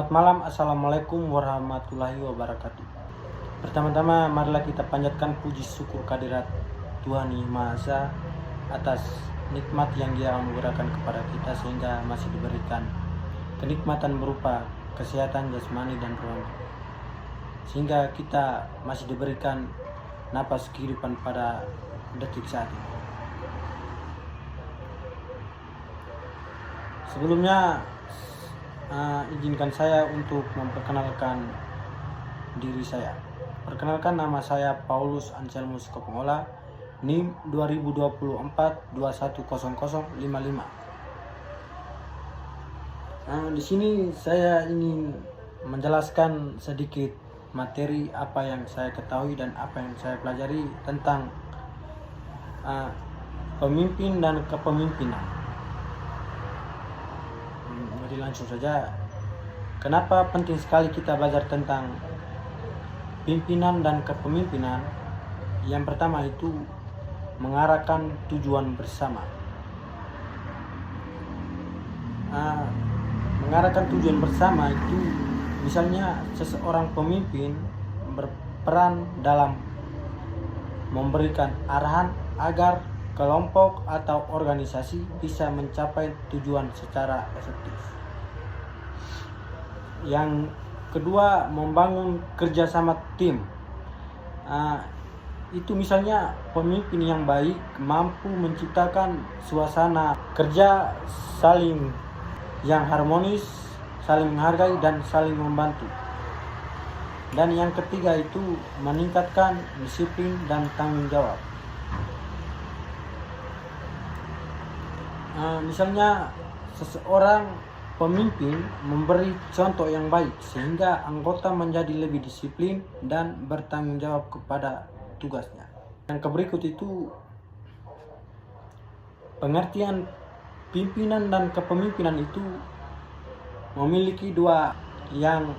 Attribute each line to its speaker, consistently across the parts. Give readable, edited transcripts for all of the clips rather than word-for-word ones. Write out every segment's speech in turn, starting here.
Speaker 1: Selamat malam, Assalamualaikum warahmatullahi wabarakatuh. Pertama-tama marilah kita panjatkan puji syukur kehadirat Tuhan Yang Maha Esa atas nikmat yang Dia anugerahkan kepada kita sehingga masih diberikan kenikmatan berupa kesehatan jasmani dan rohani, sehingga kita masih diberikan napas kehidupan pada detik saat ini. Sebelumnya izinkan saya untuk memperkenalkan diri saya. Perkenalkan, nama saya Paulus Anselmus Kopengola, NIM 2024210055. Di sini saya ingin menjelaskan sedikit materi apa yang saya ketahui dan apa yang saya pelajari tentang pemimpin dan kepemimpinan. Jadi langsung saja, kenapa penting sekali kita belajar tentang pimpinan dan kepemimpinan? Yang pertama itu mengarahkan tujuan bersama. Mengarahkan tujuan bersama itu misalnya seseorang pemimpin berperan dalam memberikan arahan agar kelompok atau organisasi bisa mencapai tujuan secara efektif. Yang kedua, membangun kerjasama tim. Itu misalnya pemimpin yang baik mampu menciptakan suasana kerja saling yang harmonis, saling menghargai dan saling membantu. Dan yang ketiga itu meningkatkan disiplin dan tanggung jawab. Misalnya seseorang pemimpin memberi contoh yang baik sehingga anggota menjadi lebih disiplin dan bertanggung jawab kepada tugasnya. Yang berikut itu pengertian pimpinan dan kepemimpinan itu memiliki dua yang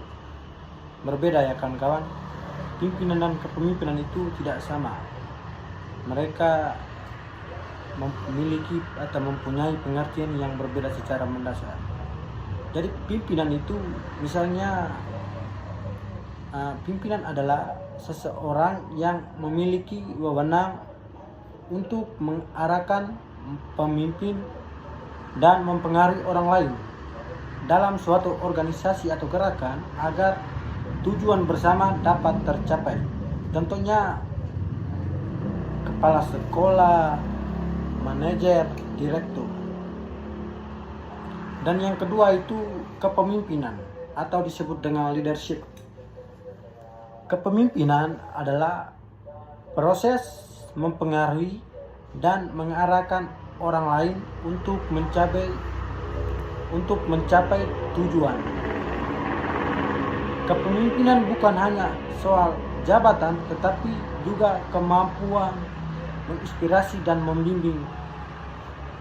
Speaker 1: berbeda ya kawan-kawan. Pimpinan dan kepemimpinan itu tidak sama. Mereka memiliki atau mempunyai pengertian yang berbeda secara mendasar. Jadi pimpinan itu misalnya pimpinan adalah seseorang yang memiliki wewenang untuk mengarahkan, pemimpin dan mempengaruhi orang lain dalam suatu organisasi atau gerakan agar tujuan bersama dapat tercapai. Contohnya kepala sekolah, manajer, direktur. Dan yang kedua itu kepemimpinan atau disebut dengan leadership. Kepemimpinan adalah proses mempengaruhi dan mengarahkan orang lain untuk mencapai tujuan. Kepemimpinan bukan hanya soal jabatan tetapi juga kemampuan menginspirasi dan membimbing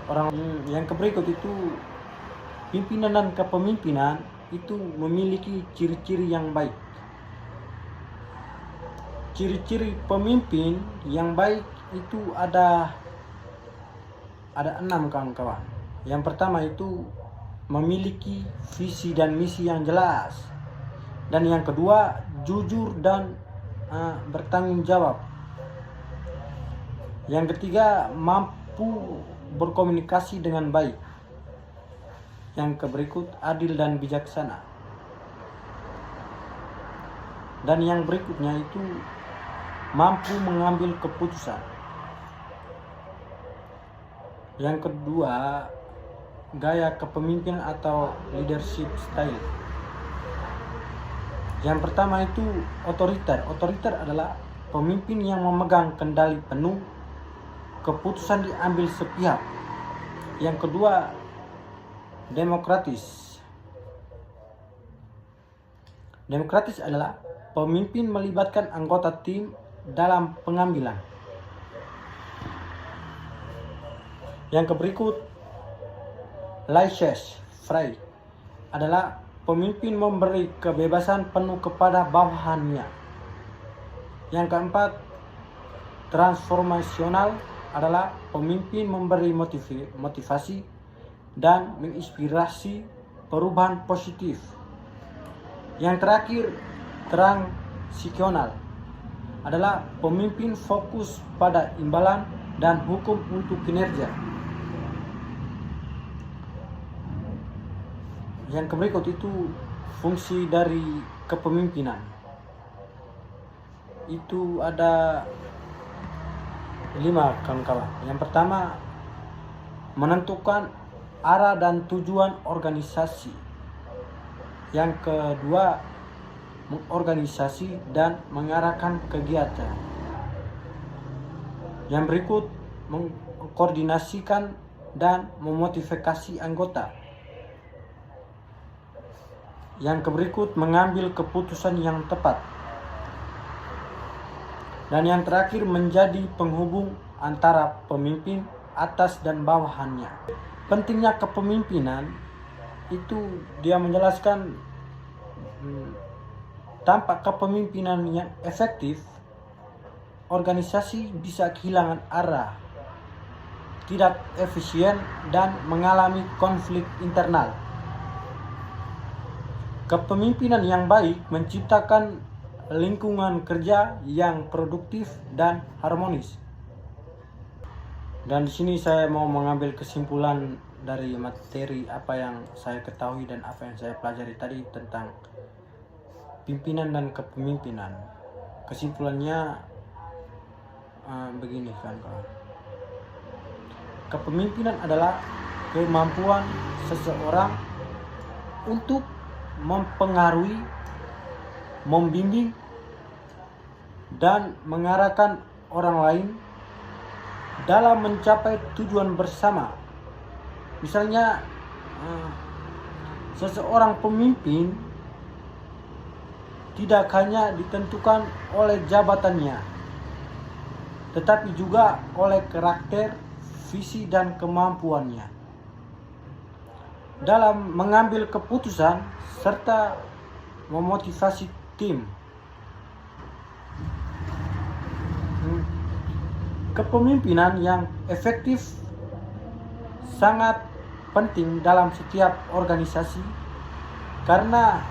Speaker 1: orang. Yang berikut itu pimpinan dan kepemimpinan itu memiliki ciri-ciri yang baik. Ciri-ciri pemimpin yang baik itu ada 6 kawan-kawan. Yang pertama itu memiliki visi dan misi yang jelas. Dan yang kedua, jujur dan bertanggung jawab. Yang ketiga, mampu berkomunikasi dengan baik. Yang berikut, adil dan bijaksana. Dan yang berikutnya itu mampu mengambil keputusan. Yang kedua, gaya kepemimpinan atau leadership style. Yang pertama itu otoriter. Otoriter adalah pemimpin yang memegang kendali penuh, keputusan diambil sepihak. Yang kedua, demokratis. Demokratis adalah pemimpin melibatkan anggota tim dalam pengambilan. Yang berikut, laissez-faire adalah pemimpin memberi kebebasan penuh kepada bawahannya. Yang keempat, transformasional adalah pemimpin memberi motivasi dan menginspirasi perubahan positif. Yang terakhir, transisional adalah pemimpin fokus pada imbalan dan hukum untuk kinerja. Yang berikut itu fungsi dari kepemimpinan. Itu ada 5, kawan-kawan. Yang pertama, menentukan arah dan tujuan organisasi. Yang kedua, mengorganisasi dan mengarahkan kegiatan. Yang berikut, mengkoordinasikan dan memotivasi anggota. Yang berikut, mengambil keputusan yang tepat. Dan yang terakhir, menjadi penghubung antara pemimpin atas dan bawahannya. Pentingnya kepemimpinan itu dia menjelaskan, tanpa kepemimpinan yang efektif, organisasi bisa kehilangan arah, tidak efisien, dan mengalami konflik internal. Kepemimpinan yang baik menciptakan lingkungan kerja yang produktif dan harmonis. Dan di sini saya mau mengambil kesimpulan dari materi apa yang saya ketahui dan apa yang saya pelajari tadi tentang pimpinan dan kepemimpinan. Kesimpulannya begini, kawan-kawan. Kepemimpinan adalah kemampuan seseorang untuk mempengaruhi, membimbing, dan mengarahkan orang lain dalam mencapai tujuan bersama. Misalnya, seseorang pemimpin tidak hanya ditentukan oleh jabatannya, tetapi juga oleh karakter, visi, dan kemampuannya dalam mengambil keputusan serta memotivasi tim. Kepemimpinan yang efektif sangat penting dalam setiap organisasi karena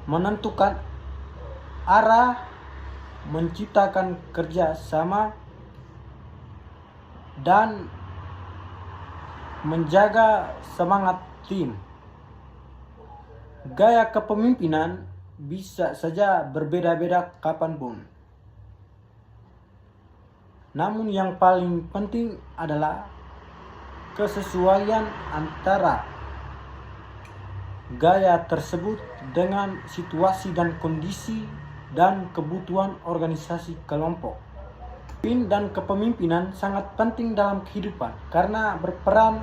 Speaker 1: menentukan arah, menciptakan kerjasama, dan menjaga semangat tim. Gaya kepemimpinan bisa saja berbeda-beda kapanpun. Namun yang paling penting adalah kesesuaian antara gaya tersebut dengan situasi dan kondisi dan kebutuhan organisasi kelompok. Pemimpin dan kepemimpinan sangat penting dalam kehidupan karena berperan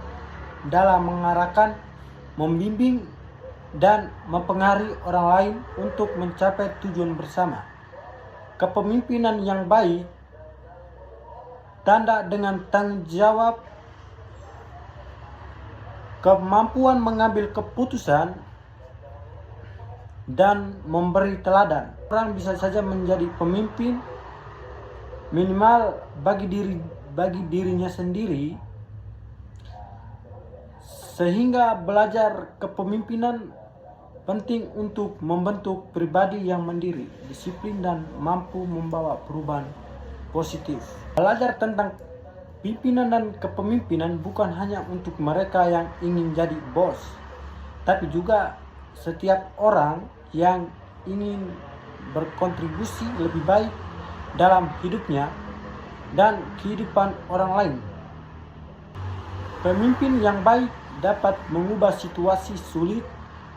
Speaker 1: dalam mengarahkan, membimbing, dan mempengaruhi orang lain untuk mencapai tujuan bersama. Kepemimpinan yang baik tanda dengan tanggung jawab, kemampuan mengambil keputusan, dan memberi teladan. Orang bisa saja menjadi pemimpin minimal bagi dirinya sendiri, sehingga belajar kepemimpinan penting untuk membentuk pribadi yang mandiri, disiplin, dan mampu membawa perubahan positif. Belajar tentang pimpinan dan kepemimpinan bukan hanya untuk mereka yang ingin jadi bos, tapi juga setiap orang yang ingin berkontribusi lebih baik dalam hidupnya dan kehidupan orang lain. Pemimpin yang baik dapat mengubah situasi sulit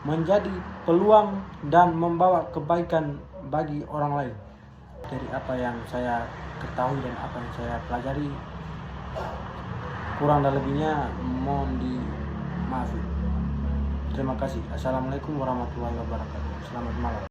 Speaker 1: menjadi peluang dan membawa kebaikan bagi orang lain. Dari apa yang saya ketahui dan apa yang saya pelajari, kurang dan lebihnya mohon dimaafkan. Terima kasih. Assalamualaikum warahmatullahi wabarakatuh. Selamat malam.